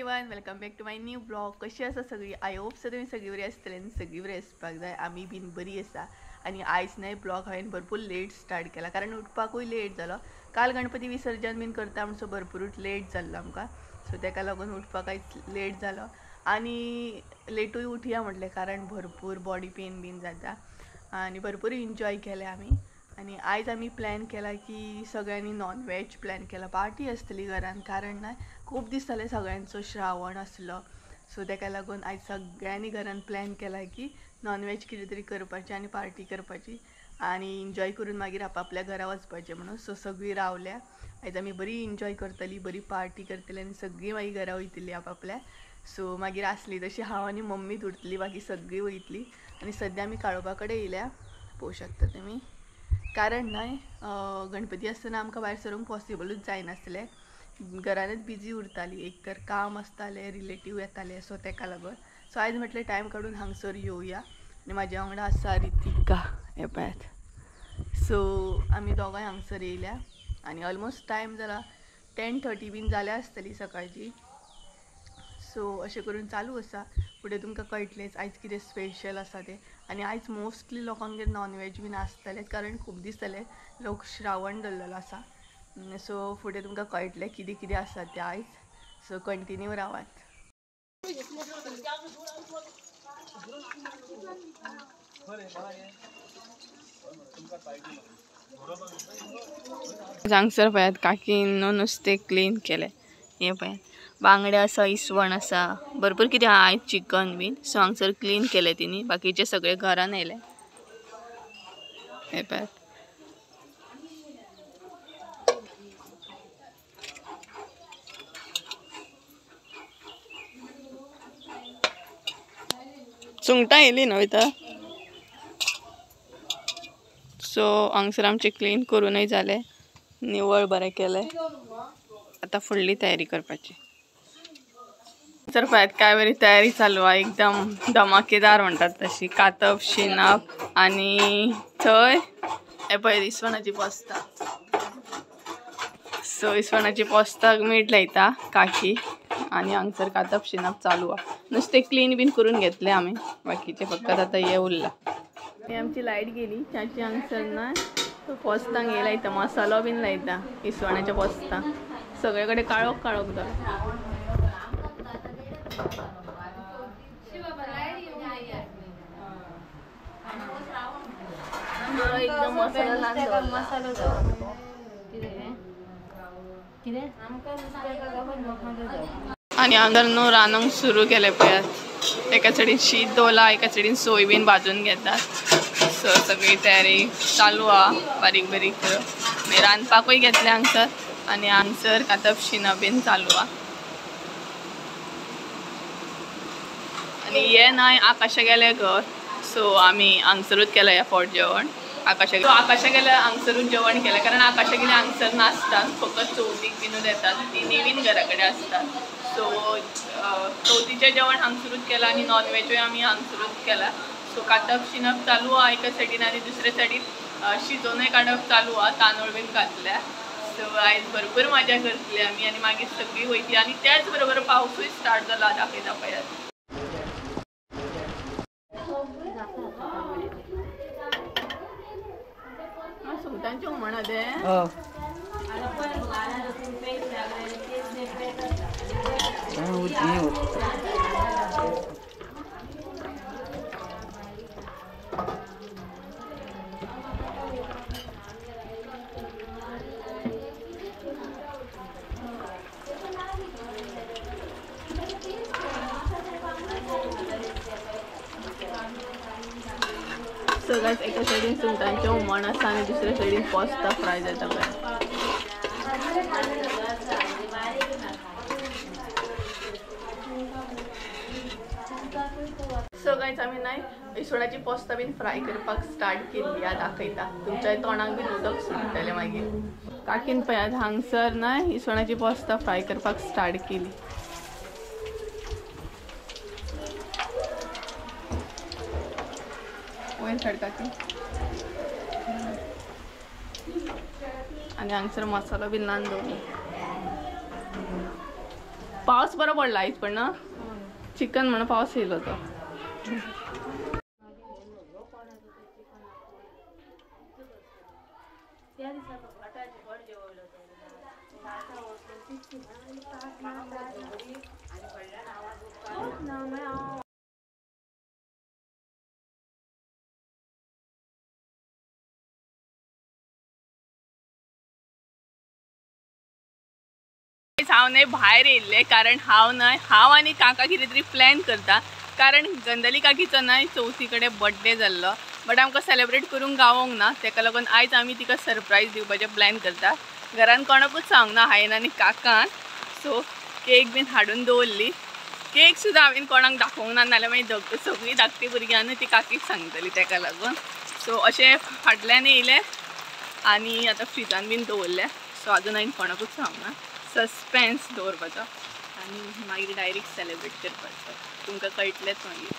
Everyone, welcome back to my new blog. कशी आसा सगळी? आय होप सो तुम्ही सगळी बरी आसतली आनी सगळी बरी आसपाक जाय. आमी बीन बरी आसा. आणि आयज नाही ब्लॉग हांवें भरपूर लेट स्टार्ट केला कारण उठपाकूय लेट जालो. काल गणपती विसर्जन बीन करता म्हणसो भरपूर लेट जाल्लो आमकां, सो ताका लागून उठपाक आयज लेट जालो. आणि लेटूय उठया म्हटलें कारण भरपूर बॉडी पेन बीन जाता आणि भरपूर एन्जॉय केलें आमी. आणि आयज आमी प्लॅन केला की सगळ्यांनी नॉन व्हेज प्लॅन केला. पार्टी आसतली घरान कारण ना खूब दीस जाले सगळ्यांचो श्रावण आसलो, सो ताका लागून आयज सगळ्यांनी घरान प्लॅन केला की नॉन व्हेज कितें तरी करपाचें आनी पार्टी करपाची आणि एन्जॉय करून मागीर आपापल्या घरा वचपाचें म्हणून. सो सगळीं रावल्या. आयज आमी बरी एन्जॉय करतली, बरी पार्टी करतली आनी सगळीं मागीर घरा वयतली आपापल्या. सो मागीर आसली तशी हांव आनी मम्मीच उरतली, बाकी सगळीं वयतली. आणि सद्या आमी काळोबा कडेन येयल्या, पळोवं शकता तुमी. कारण न्हय गणपती आसतना आमकां भायर सरूंक पॉसिबलूच जायनासलें, घरानच बिजी उरताली, एक तर काम आसतालें, रिलेटीव येताले, सो ताका लागून. सो आयज म्हटलें टायम काडून हांगसर येवया. आनी म्हाज्या वांगडा आसा रितिका, हे पळयात. सो आमी दोगांय हांगसर येयल्या आनी ऑलमोस्ट टायम जाला 10:30 बीन जाल्या आसतली सकाळची. सो अशें करून चालू आसा. फुडें तुमकां कळटलेंच आयज कितें स्पेशल आसा तें. आनी आयज मोस्टली लोकांगेर नॉन व्हेज बीन आसतलेंच कारण खूब दीस जाले लोक श्रावण धरलेलो आसा. सो फुडें तुमकां कळटलें कितें कितें आसा तें आयज. सो कंटिन्यू रावात. हांगसर पळयात काकीन नुस्तें क्लीन केलें. हे पळयात बांगडे आसा, इसवण आसा, भरपूर कितें आहा. आयज चिकन बीन, सो हांगसर क्लीन केलें तिनी. बाकीचे सगळे घरान येयले. हे पळयात सुंगटां येयली न्हू भितर. सो हांगसर आमचे क्लीन करूनय जालें, निवळ बरें केलें. आता फुडली तयारी करपाची. तर पळयात काय बरी तयारी चालू आहे, एकदम धमाकेदार म्हणटात तशी. कातप, शिनप आणि थंय हे पळय इसवणाची पोस्तां. सो इसवणाची पोस्ताक मीठ लायता काकी आणि हांगसर कातप शिनप चालू आहे. नुस्तें क्लीन बीन करून घेतले आमी, बाकीचे फक्त आता हे उरला. आमची लायट गेली. चाची हांगसर ना पोस्तांक हे लायता, मसालो बीन लायता इसवणाच्या पोस्तांक. सगळे कडेन काळोख काळोख जालो. एकदम मसालो आणि हांगर न्हू रांदूंक सुरू केलें पळयात. एका सायडीन शीत दवरला, एका सायडीन सोयबीन भाजून घेतात. सो सगळी तयारी चालू हा बारीक बारीक करून. मागीर रांदपाकूय घेतले हांगसर आणि हांगसर कातप शिनप बीन चालू हा. आणि हे न्हय आकाशा गेले घर, सो आमी हांगसरूच केलें हे फावट जेवण. आकाशा गेले हांगसरूच जेवण केलें कारण आकाशा गेले हांगसर नासतात, फकत चवथीक बीनूच येतात. ती नेवीन घरा कडेन आसतात. सो चवथीचें जेवण हांगसरूच केलां आनी नॉन व्हेजूय आमी हांगसरूच केला. सो कातप शिनप चालू हा एका सायडीन आनी दुसरे सायडीन शिजोवनय काडप चालू हा, तांदूळ बीन घातल्या. सो आयज भरपूर मजा करतली आमी आनी मागीर सगळीं वयतली. आनी त्याच बरोबर पावसूय स्टार्ट जाला दाखयता पळयात. सुंगटांचें हुमण तें सगळ्यात एका सायडीन सुंगटांचें हुमण आसा आनी दुसऱ्या सायडीन पोस्ता फ्राय जाता पळय. सो गायज आमी नाय इसवणाची पोस्ता बीन फ्राय करपाक स्टार्ट केल्ली दाखयता. तुमच्या तोंडाक बीन उदक सुटतलें मागीर. काकीन पळयात हांगसर ना इसवणाची पोस्ता फ्राय करपाक स्टार्ट केली. वयर काड काकी. आणि हांगसर मसालो बीन लावन दवरला. पाऊस बरो पडला आयज पण ना चिकन म्हणून पाऊस येयलो तो हांव न्हय भायर येयल्ले कारण हांव आनी काका कितें तरी प्लॅन करता कारण गंदली काकीचो न्हय चवथी कडेन बर्थडे जाल्लो बट आमकां सेलिब्रेट करूंक गावोंक ना तेका लागून आयज आमी तिका सरप्रायज दिवपाचें प्लॅन करता घरान कोणाकूच सांगूंक ना हांवें आनी काकान सो केक बीन हाडून दवरली केक सुद्दां हांवें कोणाक दाखोवंक ना नाल्यार मागीर सगळीं धाकटी भुरगीं आनी ती काकीक सांगतली तेका लागून सो अशें फाटल्यान येयलें आनी आतां फ्रिजान बीन दवरलें सो आजून हांवें कोणाकूच सांगूंक ना सस्पेन्स दवरपाचो आनी मागीर डायरेक्ट सेलिब्रेट करपाचो तुमकां कळटलेंच मागीर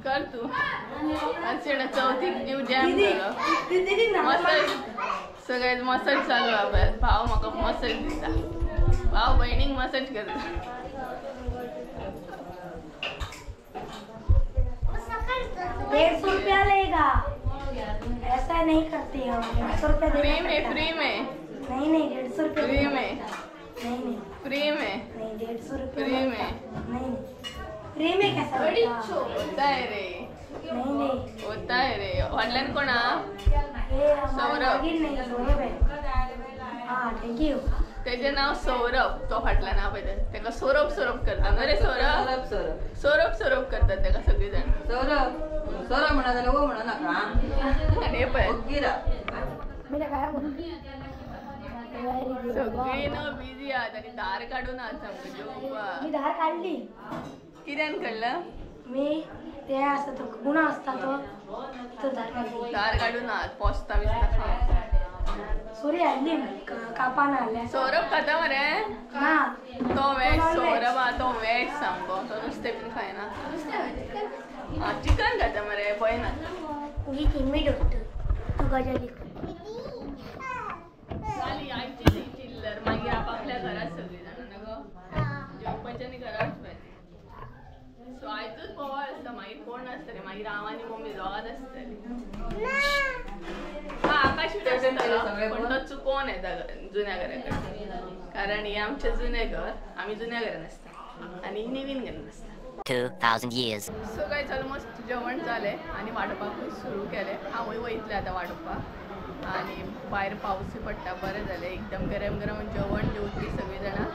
कर तूं चवथीक जीव जॅम जालो मसाज सगळ्यात मसाज चालू आहा भाव म्हाका मसाज दिता भाव भयणीक मसाज करता 150 रुपया लेगा ऐसा नहीं करते हम 150 रुपया फ्री में नहीं 150 रुपया फ्री में नहीं फ्री में नहीं 150 रुपया फ्री में नहीं फ्री में कैसा होता है रे नहीं होता है रे ऑनलाइन कोणा सौरभ है हाँ थैंक यू तेजे नाव सौरभ तो फाटल्यान नाव पळय तेका सौरभ करता न्हू रे सौरभ करतात तेका सगळी जाण सौरभ म्हणा जाल्यार वो म्हणा नाका आणि हे पळय गिरा सगळी न्हू बिजी आहात आणि धार काढून आहात सामकें जेवपा मी धार काढली कित्यान काडला मी ते असता तो गुणा असता तो धार काढून आहात पोस्ता बिस्ता खा सूर्य आली कापान आल्या सौरभ खाता मरे ना तो वेज सौरभ हा तो वेज सामको तो नुस्तें बीन खायना हा चिकन खाता मरे पळयना तुझी चिम्मी डॉक्टर तू गजाली जाली आयची ती चिल्लर मागीर आपापल्या घरात सगळी जाणां ना गो जेवपाचें आनी घरा वचपाचें सो आयचोच पवार आसता मागीर कोण नासतले मागीर हांव आनी मम्मी दोगांच आसतली हा आकाश पण तो चुकोवन येता जुन्या घरा कडेन कारण हे आमचें जुनें घर आमी जुन्या घरान आसता आनी नवीन घरान आसता 2000 years सो काय ऑलमोस्ट जेवण जालें आनी वांटपाकूय सुरू केलें हांवूय वयतलें आतां वांटपाक आनी भायर पावसूय पडटा बरें जालें एकदम गरम गरम जेवण जेवतलीं सगळीं जाणां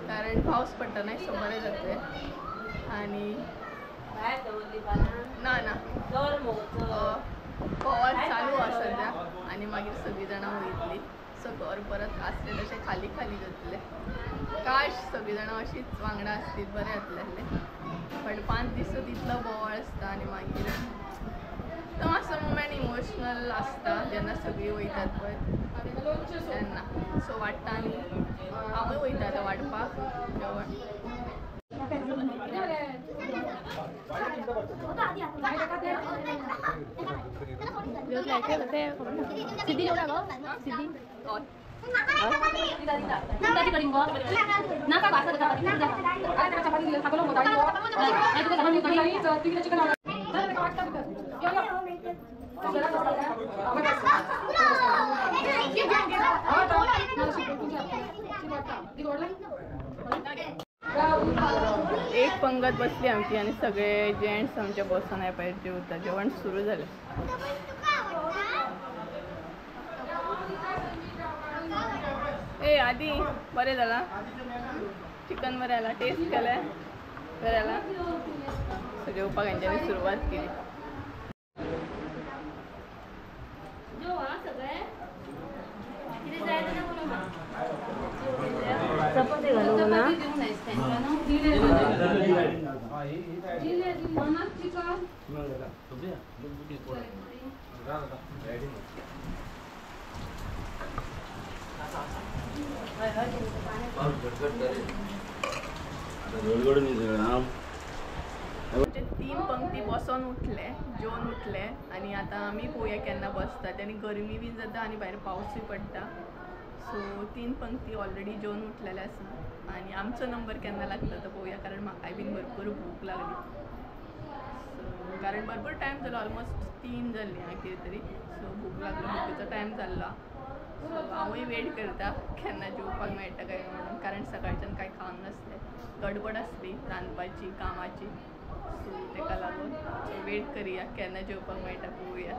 कारण पावस पडटा न्हय सो बरें जातलें आनी ना पवार चालू आसा सद्या आनी मागीर सगळीं जाणां वयतलीं सो घर परत आसलें तशें खाली जातलें काश सगळीं जाणां अशींच वांगडा आसलीं बरें जातलें आसलें बट 5 दीस तितलो बोवाळ आसता आनी मागीर तो मातसो मोमेंट इमोशनल आसता जेन्ना सगळीं वयतात पळय तेन्ना सो वाडटा आनी हांवूय वयता आतां वाडपाक जेवण एक पंगत बसली आमची आणि सगळे जेंट्स आमच्या बसून आहे पाहिजे जेवता जेवण सुरू झालं ए आधी बरें जाला चिकन बरें जाला टेस्ट केलें बरें जाला सो जेवपाक हेंच्यांनी सुरवात केली चपाती घालू ना तीन पंक्ती बसून उठले जेवून उठले आणि आता आम्ही पळोवया केन्ना बसतात आणि गरमी बी जाता आणि भायर पावसूय पडटा सो 3 पंक्ती ऑलरेडी जेवून उठलेले आसा आणि आमचो नंबर केन्ना लागता तो पळोवया कारण म्हाकाय बीन भरपूर भूक लागली सो कारण भरपूर टायम जालो ऑलमोस्ट 3 जाल्ली हां कितें तरी सो भूक लागलो भुकेचो टायम जाल्लो सो हांवूय वेट करता केन्ना जेवपाक मेळटा काय म्हणून कारण सकाळच्यान कांय खावंक नासलें गडबड आसली रांदपाची कामाची सो तेका लागून सो वेट करया केन्ना जेवपाक मेळटा पळोवया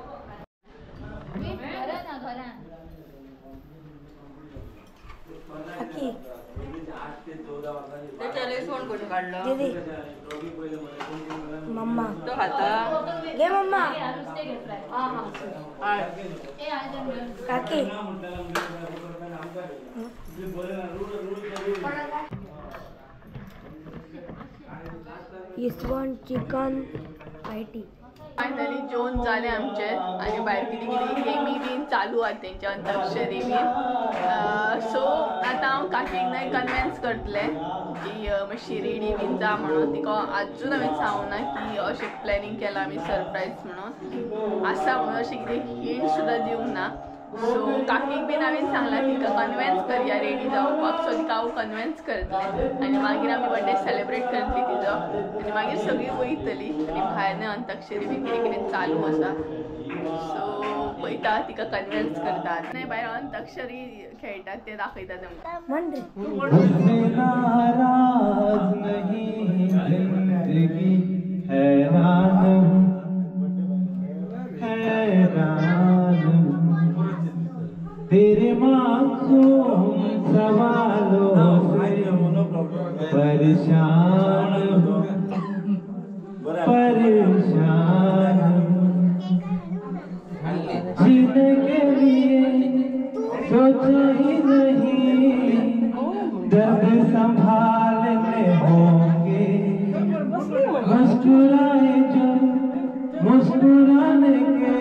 काकी त्याच्याने सोंड करून काढलं दीदी मम्मा तो खाता घे मम्मा काकी इसवण चिकन पायटी फायनली जेवण झाले आमचे आणि भायर कितें कितें गेमी बीन चालू आहात तेंचे अंताक्षरी बीन सो आतां हांव काकीक न्हय कन्वेन्स करतलें की मातशी रेडी बीन जा म्हणून तिका आजून हांवें सांगूना की अशें प्लॅनिंग केलां आमी सरप्रायज म्हणून आसा म्हणून अशें कितें हिंट सुद्दां दिवंक ना सो काकीक बीन हांवें सांगलां तिका कन्वेन्स करया रेडी जावपाक सो तिका हांव कन्वेन्स करतलें आनी मागीर आमी बर्थडे सेलेब्रेट करतली तिजो आनी मागीर सगळीं वयतलीं आनी भायर न्हय अंताक्षरी बीन कितें कितें चालू आसा सो पळयता तिका कन्वेन्स करता आनी भायर अंताक्षरी खेळटात ते दाखयता तुमकां म्हण रे तेरे मासूम सवालों से परेशान परेशान जीने के लिए सोचा ही नहीं दर्द संभालने होंगे मुस्कुराए जो मुस्कुराने के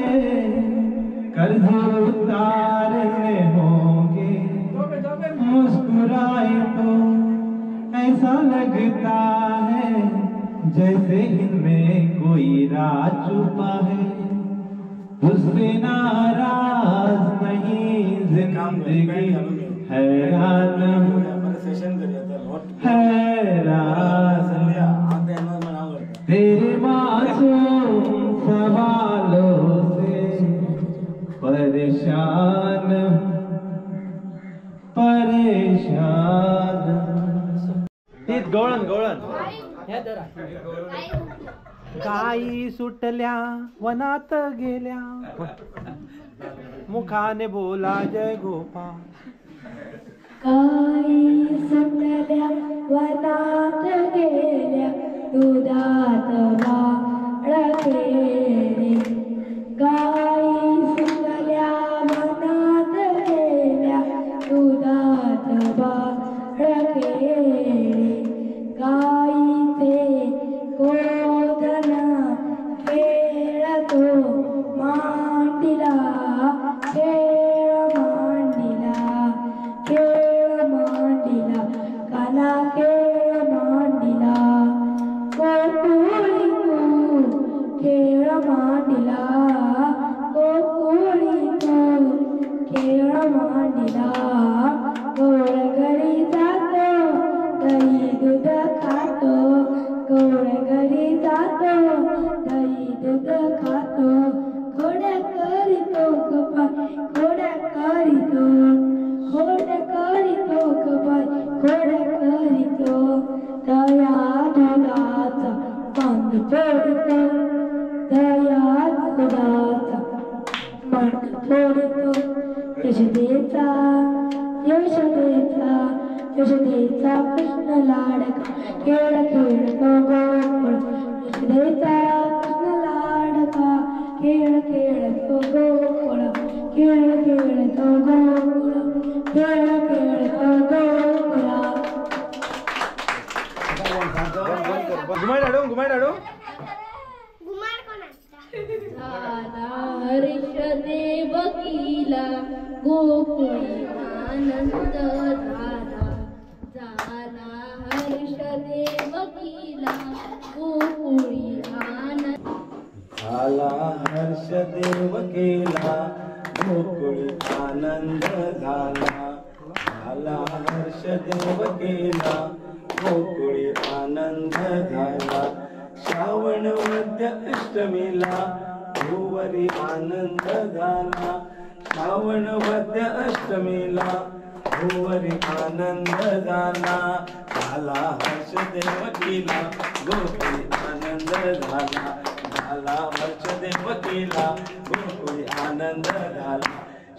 कर्ज उतारने होंगे मुस्कुराए तो ऐसा लगता है जैसे इनमें कोई राज छुपा है उससे नाराज नहीं जिंदगी हैरान हैरान तेरे मासूम सवालों से परेशान परेशान तीच गवळण गवळण गाई सुटल्या वनात गेल्या मुखाने बोला जय गोपाळ गाई सुटल्या वनात गेल्या दुधात वाळ केली गाई सुटल्या वनात गेल्या दुधात वाळ केली गाईचे गोधन खेळतो मांडिला खेळ मांडिला खेळ मांडिला काना खेळ मांडिला गोकुळी तू खेळ मांडिला गोकुळी तू खेळ मांडिला गोळ घरी जातो दही दूध खातो गोळ घरी जातो दही दूध खातो घोड्या करीतो गपाय घोड्या करीतो घोड्या करीतो गपाय घोड्या करीतो दया दुधाचा बंद फोडतो दया दुधाचा बंद फोडतो यशोदेचा यशोदेचा यशोदेचा कृष्ण लाडका खेळ खेळतो गोकुळ यशोदेचा कृष्ण लाडका खेळ खेळतो गोकुळ खेळ खेळतो गोकुळ खेळ खेळतो गोकुळ घुमाय डाडू हर्ष देवकीला गोकुळी आनंद झाला झाला हर्ष देवकीला गोकुळी आनंद झाला हर्ष देव केला गोकुळी आनंद झाला झाला हर्षदेव केला गोकुळी आनंद झाला श्रावण मध्य अष्टमीला भुवरी आनंद झाला श्रावण मध्य अष्टमीला भुवरी आनंद झाला झाला हर्षदेव केला गोकुळी आनंद झाला झाला हर्षदेव केला गोकुळी आनंद झाला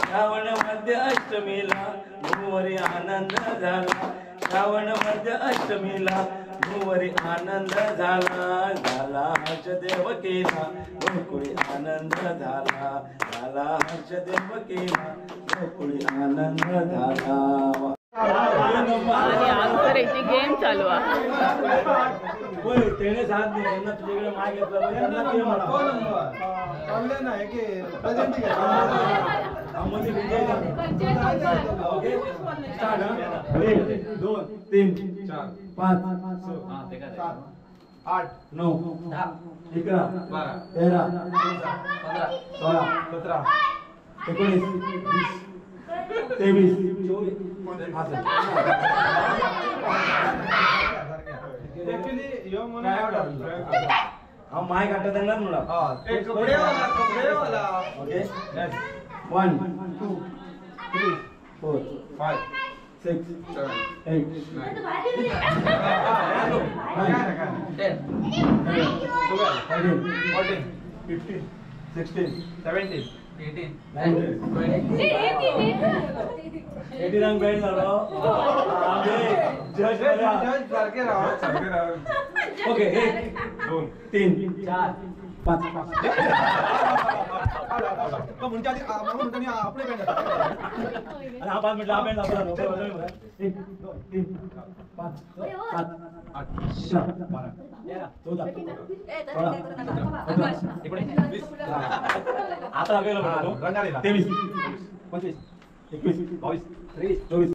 श्रावण मध्य अष्टमीला भुवरी आनंद झाला श्रावण मध्य अष्टमीला भुवरी आनंद झाला झाला हर्षदेव केला गोकुळी आनंद झाला झाला हर्षदेव केला गोकुळी आनंद झाला आणि आंतराची गेम चालू आहे तेने साथ दे यांना तुझ्याकडे माग घेतलं यांना ते म्हणा ऑनलाईन आहे की प्रेझेंट आहे आम्ही विजय ओके स्टार्ट 1 2 3 4 5 6 8 9 10 11 12 13 14 15 16 17 18 19 20 एक्चुअली यो म्हणून हा माय काटत ना मुला कपडे वाला ओके यस 1 2 3 4 5 6 7 8 9 10 11 12 13 14 15 16 17 18 19 रंग बेड झालो जज सारखे राहा ओके 1 2 3 4 5 म्हणजे आपले बेड आणि हा 5 मिनिट हा बेड आपला 1 2 3 5 7 8 9 10 आता गेलो 23 25 21 22 23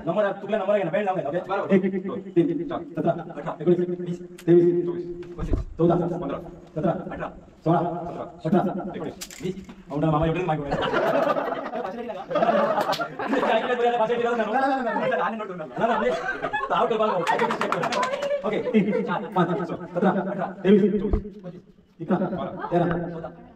नंबर तुला नंबर आहे ना बँड लावून 1 2 3 4 17 18 19 20 21 14 15 17 18 16 17 18 20 औंढा मामा एवढेच मागे ओके 3 4 5 6 17 18 23 24 25 13 14